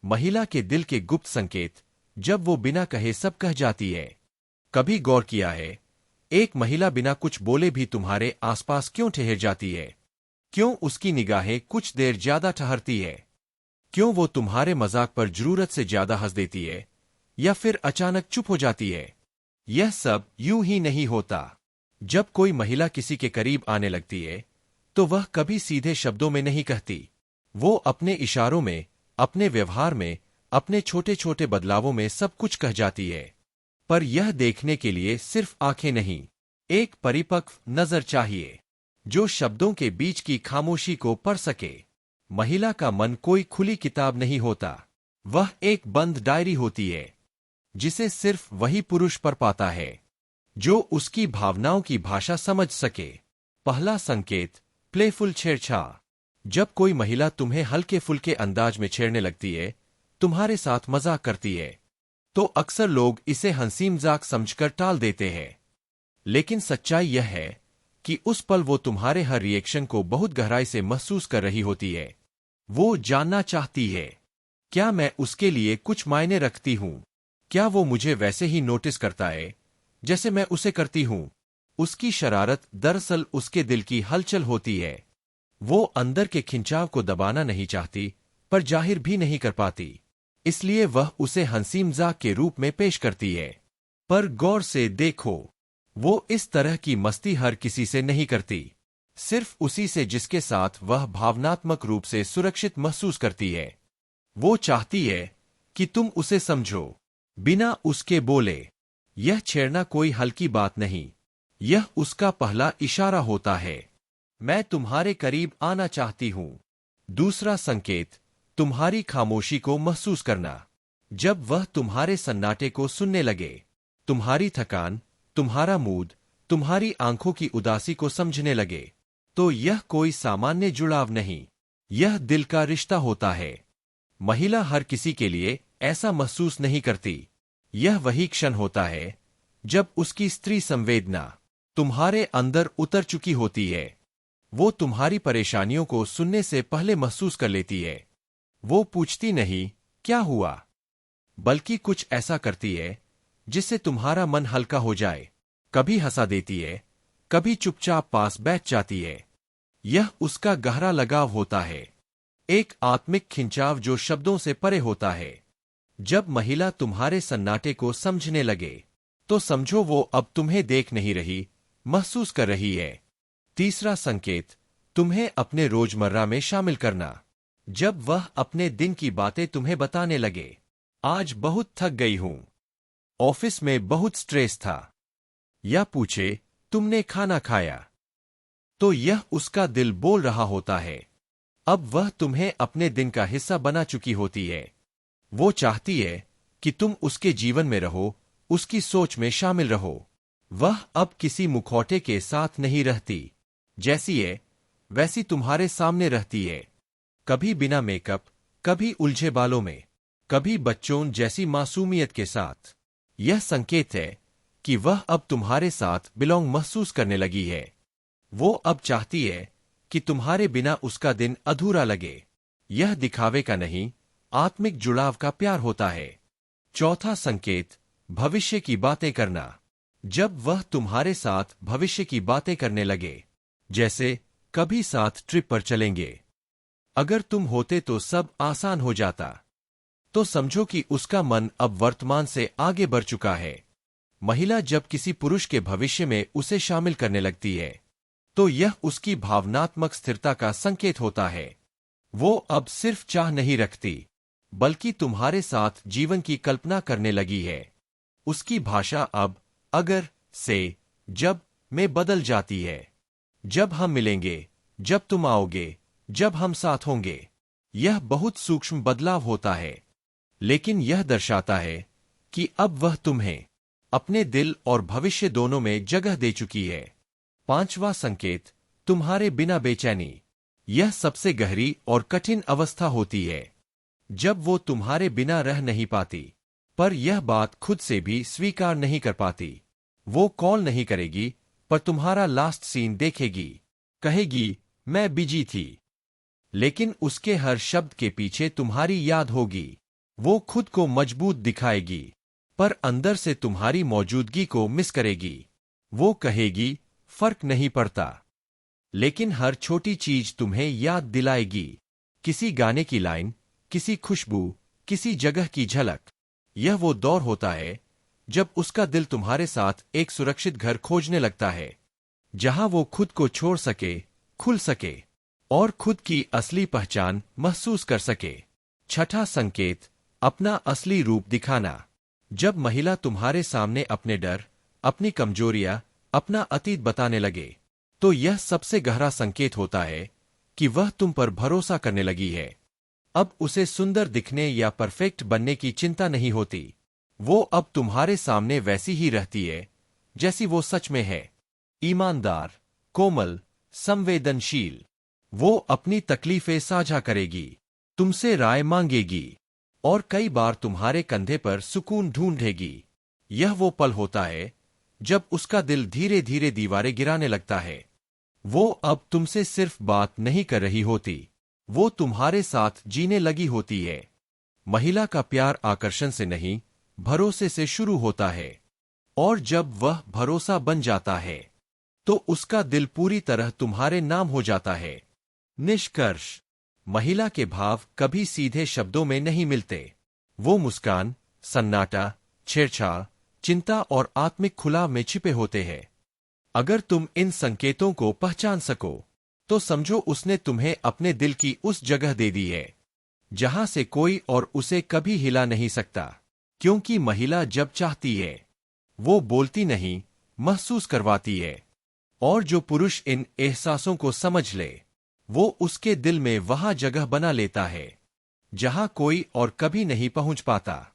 महिला के दिल के गुप्त संकेत, जब वो बिना कहे सब कह जाती है। कभी गौर किया है, एक महिला बिना कुछ बोले भी तुम्हारे आसपास क्यों ठहर जाती है? क्यों उसकी निगाहें कुछ देर ज्यादा ठहरती है? क्यों वो तुम्हारे मजाक पर जरूरत से ज्यादा हंस देती है, या फिर अचानक चुप हो जाती है? यह सब यूं ही नहीं होता। जब कोई महिला किसी के करीब आने लगती है, तो वह कभी सीधे शब्दों में नहीं कहती। वो अपने इशारों में, अपने व्यवहार में, अपने छोटे छोटे बदलावों में सब कुछ कह जाती है। पर यह देखने के लिए सिर्फ आंखें नहीं, एक परिपक्व नजर चाहिए, जो शब्दों के बीच की खामोशी को पढ़ सके। महिला का मन कोई खुली किताब नहीं होता, वह एक बंद डायरी होती है, जिसे सिर्फ वही पुरुष पढ़ पाता है जो उसकी भावनाओं की भाषा समझ सके। पहला संकेत, प्लेफुल छेड़छाड़। जब कोई महिला तुम्हें हल्के फुल्के अंदाज में छेड़ने लगती है, तुम्हारे साथ मजाक करती है, तो अक्सर लोग इसे हंसी मजाक समझकर टाल देते हैं। लेकिन सच्चाई यह है कि उस पल वो तुम्हारे हर रिएक्शन को बहुत गहराई से महसूस कर रही होती है। वो जानना चाहती है, क्या मैं उसके लिए कुछ मायने रखती हूं? क्या वो मुझे वैसे ही नोटिस करता है जैसे मैं उसे करती हूं? उसकी शरारत दरअसल उसके दिल की हलचल होती है। वो अंदर के खिंचाव को दबाना नहीं चाहती, पर जाहिर भी नहीं कर पाती, इसलिए वह उसे हंसी मजाक के रूप में पेश करती है। पर गौर से देखो, वो इस तरह की मस्ती हर किसी से नहीं करती, सिर्फ उसी से जिसके साथ वह भावनात्मक रूप से सुरक्षित महसूस करती है। वो चाहती है कि तुम उसे समझो, बिना उसके बोले। यह छेड़ना कोई हल्की बात नहीं, यह उसका पहला इशारा होता है, मैं तुम्हारे करीब आना चाहती हूं। दूसरा संकेत, तुम्हारी खामोशी को महसूस करना। जब वह तुम्हारे सन्नाटे को सुनने लगे, तुम्हारी थकान, तुम्हारा मूड, तुम्हारी आंखों की उदासी को समझने लगे, तो यह कोई सामान्य जुड़ाव नहीं, यह दिल का रिश्ता होता है। महिला हर किसी के लिए ऐसा महसूस नहीं करती। यह वही क्षण होता है जब उसकी स्त्री संवेदना तुम्हारे अंदर उतर चुकी होती है। वो तुम्हारी परेशानियों को सुनने से पहले महसूस कर लेती है। वो पूछती नहीं क्या हुआ, बल्कि कुछ ऐसा करती है जिससे तुम्हारा मन हल्का हो जाए। कभी हंसा देती है, कभी चुपचाप पास बैठ जाती है। यह उसका गहरा लगाव होता है, एक आत्मिक खिंचाव जो शब्दों से परे होता है। जब महिला तुम्हारे सन्नाटे को समझने लगे, तो समझो वो अब तुम्हें देख नहीं रही, महसूस कर रही है। तीसरा संकेत, तुम्हें अपने रोजमर्रा में शामिल करना। जब वह अपने दिन की बातें तुम्हें बताने लगे, आज बहुत थक गई हूं, ऑफिस में बहुत स्ट्रेस था, या पूछे तुमने खाना खाया, तो यह उसका दिल बोल रहा होता है। अब वह तुम्हें अपने दिन का हिस्सा बना चुकी होती है। वो चाहती है कि तुम उसके जीवन में रहो, उसकी सोच में शामिल रहो। वह अब किसी मुखौटे के साथ नहीं रहती, जैसी है वैसी तुम्हारे सामने रहती है, कभी बिना मेकअप, कभी उलझे बालों में, कभी बच्चों जैसी मासूमियत के साथ। यह संकेत है कि वह अब तुम्हारे साथ बिलोंग महसूस करने लगी है। वो अब चाहती है कि तुम्हारे बिना उसका दिन अधूरा लगे। यह दिखावे का नहीं, आत्मिक जुड़ाव का प्यार होता है। चौथा संकेत, भविष्य की बातें करना। जब वह तुम्हारे साथ भविष्य की बातें करने लगे, जैसे कभी साथ ट्रिप पर चलेंगे, अगर तुम होते तो सब आसान हो जाता, तो समझो कि उसका मन अब वर्तमान से आगे बढ़ चुका है। महिला जब किसी पुरुष के भविष्य में उसे शामिल करने लगती है, तो यह उसकी भावनात्मक स्थिरता का संकेत होता है। वो अब सिर्फ चाह नहीं रखती, बल्कि तुम्हारे साथ जीवन की कल्पना करने लगी है। उसकी भाषा अब अगर से जब में बदल जाती है। जब हम मिलेंगे, जब तुम आओगे, जब हम साथ होंगे। यह बहुत सूक्ष्म बदलाव होता है, लेकिन यह दर्शाता है कि अब वह तुम्हें अपने दिल और भविष्य दोनों में जगह दे चुकी है। पांचवा संकेत, तुम्हारे बिना बेचैनी। यह सबसे गहरी और कठिन अवस्था होती है, जब वो तुम्हारे बिना रह नहीं पाती, पर यह बात खुद से भी स्वीकार नहीं कर पाती। वो कॉल नहीं करेगी, पर तुम्हारा लास्ट सीन देखेगी, कहेगी मैं बिजी थी, लेकिन उसके हर शब्द के पीछे तुम्हारी याद होगी। वो खुद को मजबूत दिखाएगी, पर अंदर से तुम्हारी मौजूदगी को मिस करेगी। वो कहेगी, फर्क नहीं पड़ता, लेकिन हर छोटी चीज तुम्हें याद दिलाएगी। किसी गाने की लाइन, किसी खुशबू, किसी जगह की झलक। यह वो दौर होता है जब उसका दिल तुम्हारे साथ एक सुरक्षित घर खोजने लगता है, जहां वो खुद को छोड़ सके, खुल सके और खुद की असली पहचान महसूस कर सके। छठा संकेत, अपना असली रूप दिखाना। जब महिला तुम्हारे सामने अपने डर, अपनी कमजोरियां, अपना अतीत बताने लगे, तो यह सबसे गहरा संकेत होता है कि वह तुम पर भरोसा करने लगी है। अब उसे सुंदर दिखने या परफेक्ट बनने की चिंता नहीं होती। वो अब तुम्हारे सामने वैसी ही रहती है जैसी वो सच में है। ईमानदार, कोमल, संवेदनशील। वो अपनी तकलीफें साझा करेगी, तुमसे राय मांगेगी और कई बार तुम्हारे कंधे पर सुकून ढूंढेगी। यह वो पल होता है जब उसका दिल धीरे धीरे दीवारें गिराने लगता है। वो अब तुमसे सिर्फ बात नहीं कर रही होती, वो तुम्हारे साथ जीने लगी होती है। महिला का प्यार आकर्षण से नहीं, भरोसे से शुरू होता है, और जब वह भरोसा बन जाता है तो उसका दिल पूरी तरह तुम्हारे नाम हो जाता है। निष्कर्ष, महिला के भाव कभी सीधे शब्दों में नहीं मिलते। वो मुस्कान, सन्नाटा, छेड़छाड़, चिंता और आत्मिक खुलाव में छिपे होते हैं। अगर तुम इन संकेतों को पहचान सको तो समझो उसने तुम्हें अपने दिल की उस जगह दे दी है जहां से कोई और उसे कभी हिला नहीं सकता। क्योंकि महिला जब चाहती है वो बोलती नहीं, महसूस करवाती है। और जो पुरुष इन एहसासों को समझ ले वो उसके दिल में वहां जगह बना लेता है जहां कोई और कभी नहीं पहुंच पाता।